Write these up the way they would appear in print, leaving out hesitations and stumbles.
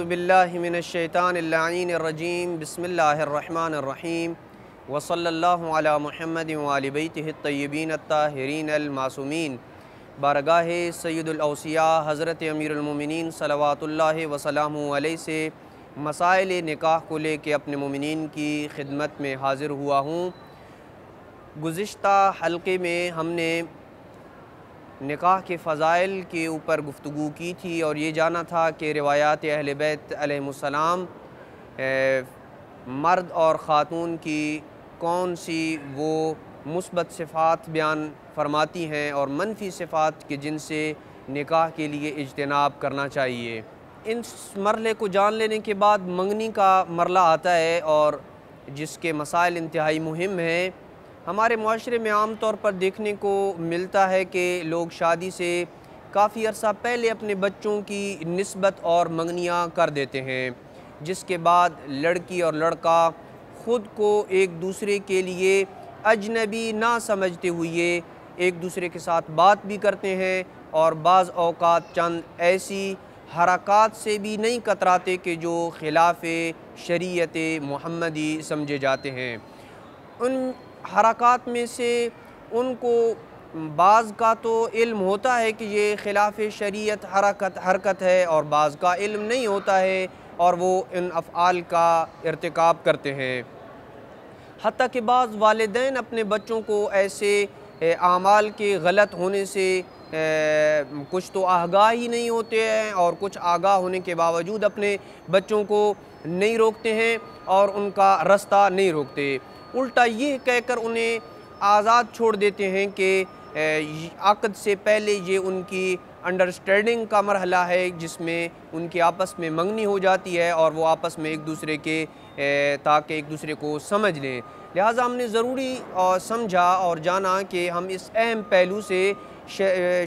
औज़ुबिल्लाहि मिनश्शैतानिर्रजीम बिस्मिल्लाहिर्रहमानिर्रहीम वसल्लल्लाहु अला मुहम्मदिन व आलि बैतिहि अत्तय्यबीन अत्ताहिरीन अलमासूमीन। बारगाह सय्यदुल औसिया हज़रत अमीरुल मोमिनीन सलवातुल्लाहि व सलामुहु अलैहि से मसाइल निकाह को लेके अपने मोमिनीन की खिदमत में हाज़िर हुआ हूँ। गुज़िश्ता हल्के में हमने निकाह के फ़ज़ाइल के ऊपर गुफ्तगू की थी और ये जाना था कि रिवायात अहले बैत अलैहिमुस्सलाम मर्द और ख़ातून की कौन सी वो मुस्बत सिफ़ात बयान फरमाती हैं और मनफी सिफ़ात के जिनसे निकाह के लिए इज्तिनाब करना चाहिए। इन मरले को जान लेने के बाद मंगनी का मरला आता है और जिसके मसाइल इंतहाई मुहिम हैं। हमारे मुआशरे में आम तौर पर देखने को मिलता है कि लोग शादी से काफ़ी अरसा पहले अपने बच्चों की निस्बत और मंगनियाँ कर देते हैं, जिसके बाद लड़की और लड़का ख़ुद को एक दूसरे के लिए अजनबी ना समझते हुए एक दूसरे के साथ बात भी करते हैं और बाज़ औक़ात चंद ऐसी हरक़ात से भी नहीं कतराते कि जो ख़िलाफ़ शरीयत मुहम्मदी समझे जाते हैं। उन हरक़ात में से उनको बाज़ का तो इल्म होता है कि ये ख़िलाफ़ शरीयत हरकत है और बाज़ का इल्म नहीं होता है और वो इन अफ़आल का इर्तिकाब करते हैं। हत्ता कि बाज़ वालिदैन अपने बच्चों को ऐसे आमाल के गलत होने से कुछ तो आगाह ही नहीं होते हैं और कुछ आगाह होने के बावजूद अपने बच्चों को नहीं रोकते हैं और उनका रास्ता नहीं रोकते। उल्टा ये कहकर उन्हें आज़ाद छोड़ देते हैं कि अक़द से पहले ये उनकी अंडरस्टैंडिंग का मरहला है, जिसमें उनकी आपस में मंगनी हो जाती है और वो आपस में एक दूसरे के ताकि एक दूसरे को समझ लें। लिहाजा हमने ज़रूरी समझा और जाना कि हम इस अहम पहलू से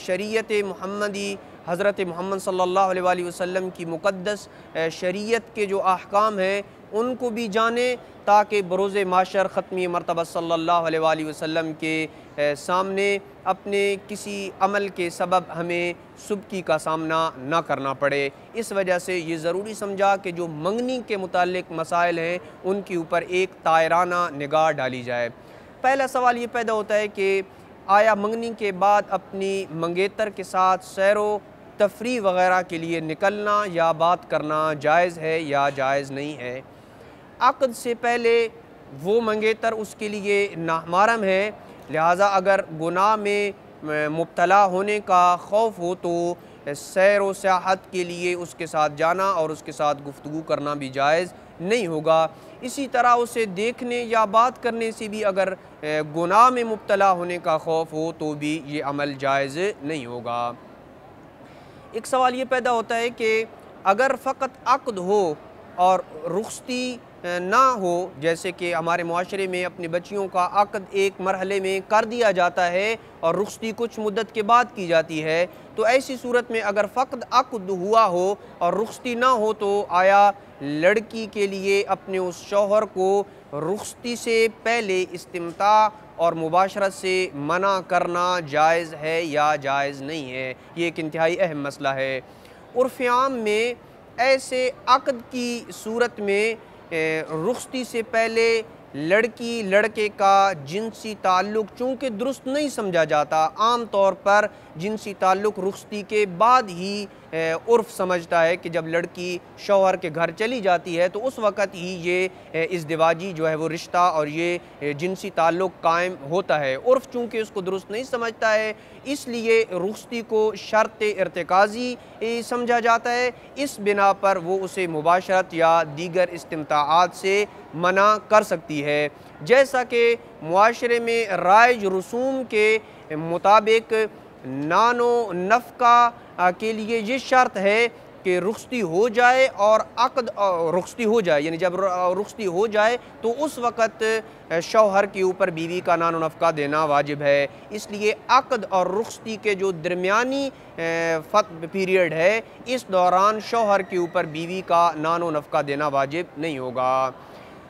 शरीयत मुहम्मदी हज़रत मुहम्मद सल्लल्लाहु अलैहि वसल्लम की मुक़द्दस शरीयत के जो अहकाम हैं उनको भी जाने, ताकि बरोज़े माशर ख़त्मी मरतबा सल्लल्लाहु अलैहि वसल्लम के सामने अपने किसी अमल के सबब हमें सुबकी का सामना ना करना पड़े। इस वजह से ये ज़रूरी समझा कि जो मंगनी के मुताल्लिक़ मसाइल हैं उनके ऊपर एक तायराना निगाह डाली जाए। पहला सवाल ये पैदा होता है कि आया मंगनी के बाद अपनी मंगेतर के साथ सैरो तफरी वग़ैरह के लिए निकलना या बात करना जायज़ है या जायज़ नहीं है। अक़द से पहले वो मंगेतर उसके लिए नाहमारम है, लिहाजा अगर गुनाह में मुब्तला होने का खौफ हो तो सैर व सियाहत के लिए उसके साथ जाना और उसके साथ गुफ्तगू करना भी जायज़ नहीं होगा। इसी तरह उसे देखने या बात करने से भी अगर गुनाह में मुब्तला होने का खौफ हो तो भी ये अमल जायज़ नहीं होगा। एक सवाल ये पैदा होता है कि अगर फ़कत अक़द हो और रुख़्सती ना हो, जैसे कि हमारे मुआशरे में अपनी बच्चियों का अक़द एक मरहले में कर दिया जाता है और रुख़्सती कुछ मुद्दत के बाद की जाती है, तो ऐसी सूरत में अगर फ़कत अक़द हुआ हो और रुख़्सती ना हो तो आया लड़की के लिए अपने उस शौहर को रुख़्सती से पहले इस्तिमता और मुबाशरत से मना करना जायज़ है या जायज़ नहीं है? ये एक इंतहाई अहम मसला है। उर्फ़ आम में ऐसे अक़द की सूरत में रुख़्सती से पहले लड़की लड़के का जिनसी ताल्लुक़ चूँकि दुरुस्त नहीं समझा जाता, आम तौर पर जिनसी ताल्लुक़ रुख़्सती के बाद ही उर्फ़ समझता है कि जब लड़की शौहर के घर चली जाती है तो उस वक़्त ही ये इज़्दिवाजी जो है वो रिश्ता और ये जिनसी ताल्लुक़ कायम होता है। उर्फ़ चूँकि उसको दुरुस्त नहीं समझता है, इसलिए रुख़्सती को शर्त इर्तिकाज़ी समझा जाता है। इस बिना पर वो उसे मुबाशरत या दीगर इस्तिमताआत से मना कर सकती है। जैसा कि मुआशरे में राइज रसूम के मुताबिक नानो नफ़क़ा के लिए ये शर्त है कि रुख़्सती हो जाए और अक़द रुख़्सती हो जाए, यानी जब रुख़्सती हो जाए तो उस वक़्त शौहर के ऊपर बीवी का नानो नफ़क़ा देना वाजिब है। इसलिए अक़द और रुख़्सती के जो दरमियानी पीरियड है, इस दौरान शौहर के ऊपर बीवी का नानो नफ़क़ा देना वाजिब नहीं होगा।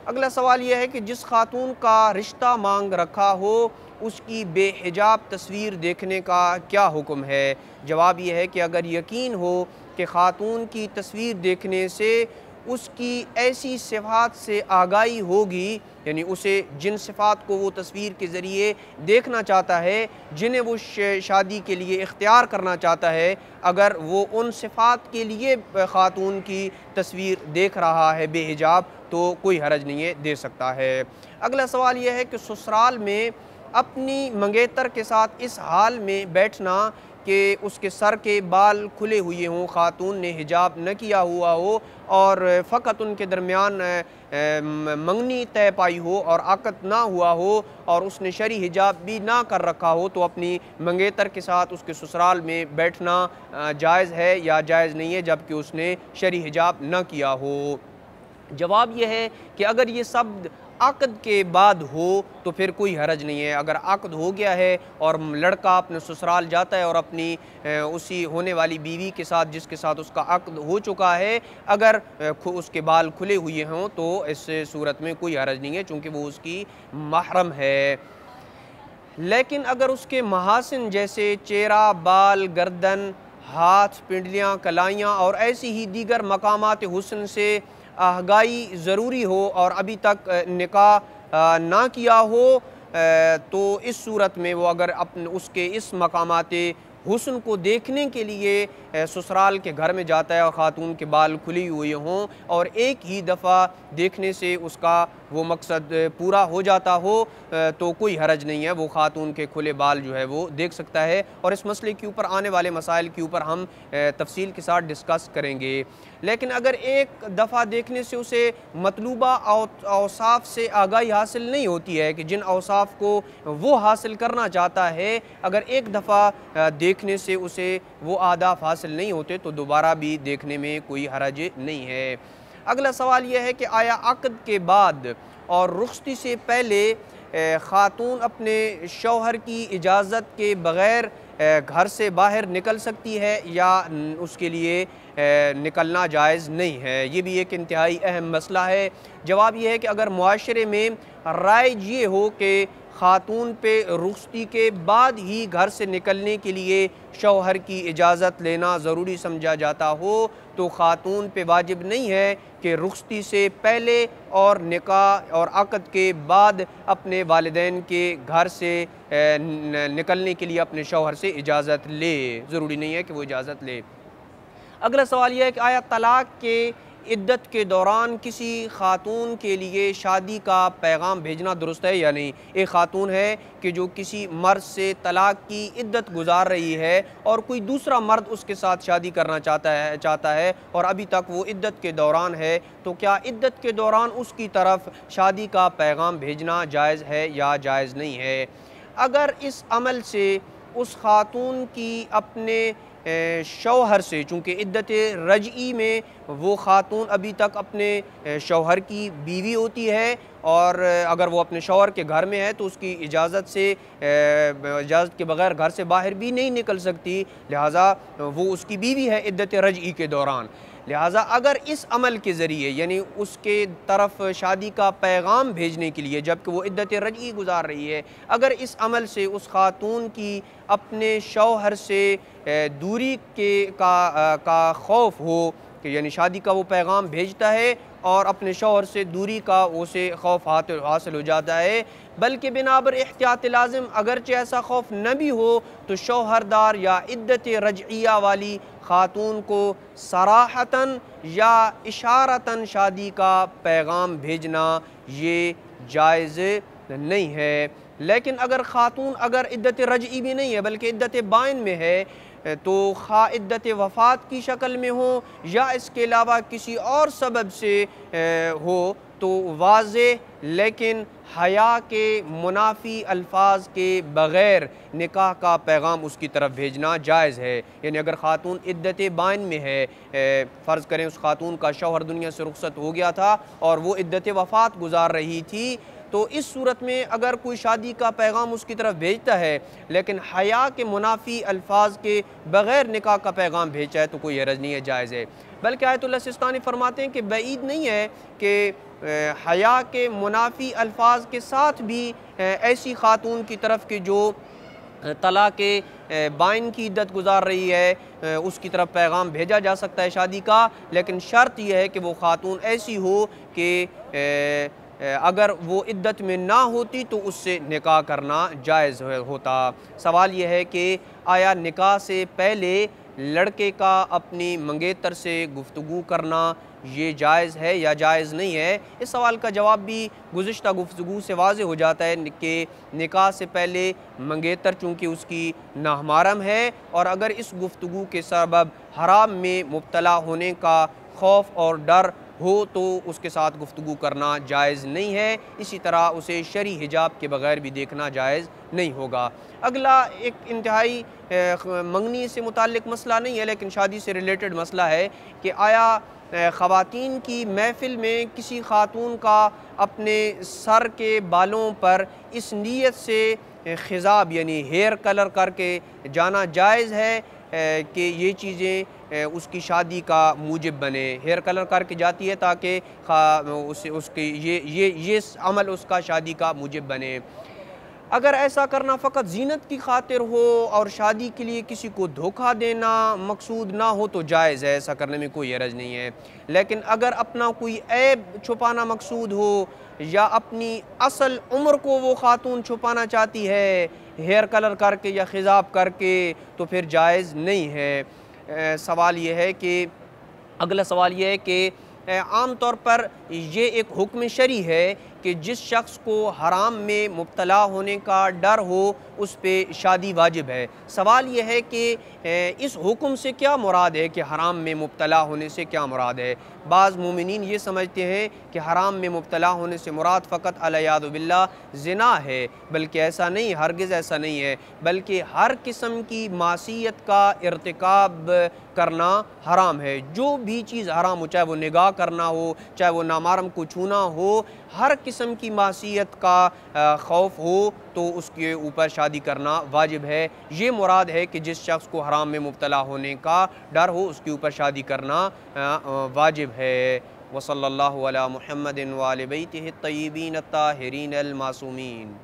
अगला सवाल यह है कि जिस खातून का रिश्ता मांग रखा हो उसकी बेहिजाब तस्वीर देखने का क्या हुक्म है? जवाब यह है कि अगर यकीन हो कि ख़ातून की तस्वीर देखने से उसकी ऐसी सिफ़ात से आगाही होगी, यानी उसे जिन सिफ़ात को वो तस्वीर के ज़रिए देखना चाहता है, जिन्हें वो शादी के लिए इख्तियार करना चाहता है, अगर वो उन सिफ़ात के लिए ख़ातून की तस्वीर देख रहा है बेहिजाब, तो कोई हरज नहीं है, दे सकता है। अगला सवाल यह है कि ससुराल में अपनी मंगेतर के साथ इस हाल में बैठना कि उसके सर के बाल खुले हुए हों, ख़ातून ने हिजाब न किया हुआ हो और फ़कत उनके दरमियान मंगनी तय पाई हो और अक़द ना हुआ हो और उसने शरई हिजाब भी ना कर रखा हो, तो अपनी मंगेतर के साथ उसके ससुराल में बैठना जायज़ है या जायज़ नहीं है, जबकि उसने शरई हिजाब न किया हो। जवाब यह है कि अगर ये सब अक़द के बाद हो तो फिर कोई हरज नहीं है। अगर अक़द हो गया है और लड़का अपने ससुराल जाता है और अपनी उसी होने वाली बीवी के साथ जिसके साथ उसका अक़द हो चुका है, अगर उसके बाल खुले हुए हों तो इस सूरत में कोई हरज नहीं है, चूँकि वो उसकी महरम है। लेकिन अगर उसके महासिन जैसे चेहरा, बाल, गर्दन, हाथ, पिंडलियाँ, कलाइयाँ और ऐसी ही दीगर मकामात हुस्न से आगाही ज़रूरी हो और अभी तक निकाह ना किया हो, तो इस सूरत में वो अगर अपने उसके इस मकामात हुस्न को देखने के लिए ससुराल के घर में जाता है और ख़ातून के बाल खुली हुए हों और एक ही दफ़ा देखने से उसका वो मकसद पूरा हो जाता हो, तो कोई हरज नहीं है, वो ख़ातून के खुले बाल जो है वो देख सकता है। और इस मसले के ऊपर आने वाले मसाइल के ऊपर हम तफसील के साथ डिस्कस करेंगे। लेकिन अगर एक दफ़ा देखने से उसे मतलूबा औसाफ से आगाही हासिल नहीं होती है कि जिन औसाफ को वो हासिल करना चाहता है, अगर एक दफ़ा देखने से उसे वो आदाब हासिल नहीं होते तो दोबारा भी देखने में कोई हरज नहीं है। अगला सवाल यह है कि आया अक़द के बाद और रुख़्सती से पहले ख़ातून अपने शौहर की इजाज़त के बग़ैर घर से बाहर निकल सकती है या उसके लिए निकलना जायज़ नहीं है? ये भी एक इंतहाई अहम मसला है। जवाब यह है कि अगर मुआशरे में राय ये हो कि ख़ातून पे रुख़्सती के बाद ही घर से निकलने के लिए शौहर की इजाज़त लेना ज़रूरी समझा जाता हो, तो ख़ातून पे वाजिब नहीं है कि रुख़्सती से पहले और निकाह और अक़द के बाद अपने वालिदैन के घर से निकलने के लिए अपने शौहर से इजाज़त ले, ज़रूरी नहीं है कि वो इजाज़त ले। अगला सवाल यह है कि आया तलाक़ के इद्दत के दौरान किसी ख़ातून के लिए शादी का पैगाम भेजना दुरुस्त है या नहीं? एक ख़ातून है कि जो किसी मर्द से तलाक़ की इद्दत गुजार रही है और कोई दूसरा मर्द उसके साथ शादी करना चाहता है और अभी तक वो इद्दत के दौरान है, तो क्या इद्दत के दौरान उसकी तरफ शादी का पैगाम भेजना जायज़ है या जायज़ नहीं है? अगर इस अमल से उस ख़ातून की अपने शौहर से, चूँकि इद्दत रजई में वो ख़ातून अभी तक अपने शौहर की बीवी होती है और अगर वो अपने शौहर के घर में है तो उसकी इजाज़त के बग़ैर घर से बाहर भी नहीं निकल सकती, लिहाजा वो उसकी बीवी है इद्दत रजई के दौरान। लिहाजा अगर इस अमल के ज़रिए यानी उसके तरफ शादी का पैगाम भेजने के लिए, जबकि वो इद्दत रजई गुजार रही है, अगर इस अमल से उस ख़ातून की अपने शौहर से दूरी का खौफ हो कि यानी शादी का वो पैगाम भेजता है और अपने शौहर से दूरी का उसे खौफ हासिल हो जाता है, बल्कि बिनाबर एहतियात लाज़िम अगरचे ऐसा खौफ न भी हो तो शौहरदार या इद्दत रजइया वाली ख़ातून को सराहतन या इशारतन शादी का पैगाम भेजना ये जायज़ नहीं है। लेकिन अगर ख़ातून अगर इद्दत रजई भी नहीं है बल्कि इद्दत बाइन में है, तो खा इद्दत वफ़ात की शक्ल में हो या इसके अलावा किसी और सबब से हो, तो वाज़े लेकिन हया के मुनाफी अल्फाज के बग़ैर निकाह का पैगाम उसकी तरफ भेजना जायज़ है। यानी अगर ख़ातून इद्दत बाइन में है, फ़र्ज़ करें उस ख़ातून का शौहर दुनिया से रुख़्सत हो गया था और वो इद्दत वफ़ात गुजार रही थी, तो इस सूरत में अगर कोई शादी का पैगाम उसकी तरफ भेजता है लेकिन हया के मुनाफी अल्फाज के बग़ैर निकाह का पैगाम भेजा है तो कोई हरज नहीं है, जायज़ है। बल्कि आयतुल्लाह सिस्तानी फरमाते हैं कि बईद नहीं है कि हया के मुनाफी अल्फाज के साथ भी ऐसी ख़ातून की तरफ के जो तलाक़ बाइन की इद्दत गुजार रही है उसकी तरफ पैगाम भेजा जा सकता है शादी का, लेकिन शर्त यह है कि वो ख़ातून ऐसी हो कि अगर वो इद्दत में ना होती तो उससे निकाह करना जायज़ होता। सवाल यह है कि आया निकाह से पहले लड़के का अपनी मंगेतर से गुफ्तगू करना ये जायज़ है या जायज़ नहीं है? इस सवाल का जवाब भी गुज़िश्ता गुफ्तगू से वाज़ेह हो जाता है कि निकाह से पहले मंगेतर चूँकि उसकी नाहमारम है और अगर इस गुफ्तगू के सबब हराम में मुब्तला होने का खौफ और डर हो तो उसके साथ गुफ्तगू करना जायज़ नहीं है। इसी तरह उसे शरई हिजाब के बग़ैर भी देखना जायज़ नहीं होगा। अगला एक इंतहाई मंगनी से मुताल्लिक़ मसला नहीं है लेकिन शादी से रिलेटेड मसला है कि आया ख़वातीन की महफ़िल में किसी ख़ातून का अपने सर के बालों पर इस नीयत से ख़िज़ाब यानी हेयर कलर करके जाना जायज़ है कि ये चीज़ें उसकी शादी का मूजिब बने। हेयर कलर करके जाती है ताकि उसकी ये अमल उसका शादी का मूजिब बने। अगर ऐसा करना फ़कत ज़ीनत की खातिर हो और शादी के लिए किसी को धोखा देना मकसूद ना हो तो जायज़ है, ऐसा करने में कोई हरज नहीं है। लेकिन अगर अपना कोई ऐब छुपाना मकसूद हो या अपनी असल उम्र को वो ख़ातून छुपाना चाहती है हेयर कलर करके या ख़िज़ाब करके तो फिर जायज़ नहीं है। सवाल ये है कि अगला सवाल ये है कि आम तौर पर ये एक हुक्म शरई है कि जिस शख्स को हराम में मुब्तला होने का डर हो उस पे शादी वाजिब है। सवाल यह है कि इस हुक्म से क्या मुराद है कि हराम में मुब्तला होने से क्या मुराद है? बाज़ मोमिनीन ये समझते हैं कि हराम में मुब्तला होने से मुराद फ़कत अलयादु बिल्लाह ज़िना है, बल्कि ऐसा नहीं, हरगिज़ ऐसा नहीं है, बल्कि हर किस्म की मासियत का इर्तिकाब करना हराम है। जो भी चीज़ हराम हो, चाहे वो निगाह करना हो, चाहे वो नामारम को छूना हो, हर किस्म की मासियत का खौफ हो तो उसके ऊपर शादी करना वाजिब है। ये मुराद है कि जिस शख्स को हराम में मुब्तला होने का डर हो उसके ऊपर शादी करना वाजिब है। वसल्लल्लाहु अला मुहम्मदिन व आलि बैतिहि अत्तय्यिबीन अत्ताहिरीन अल मासूमीन।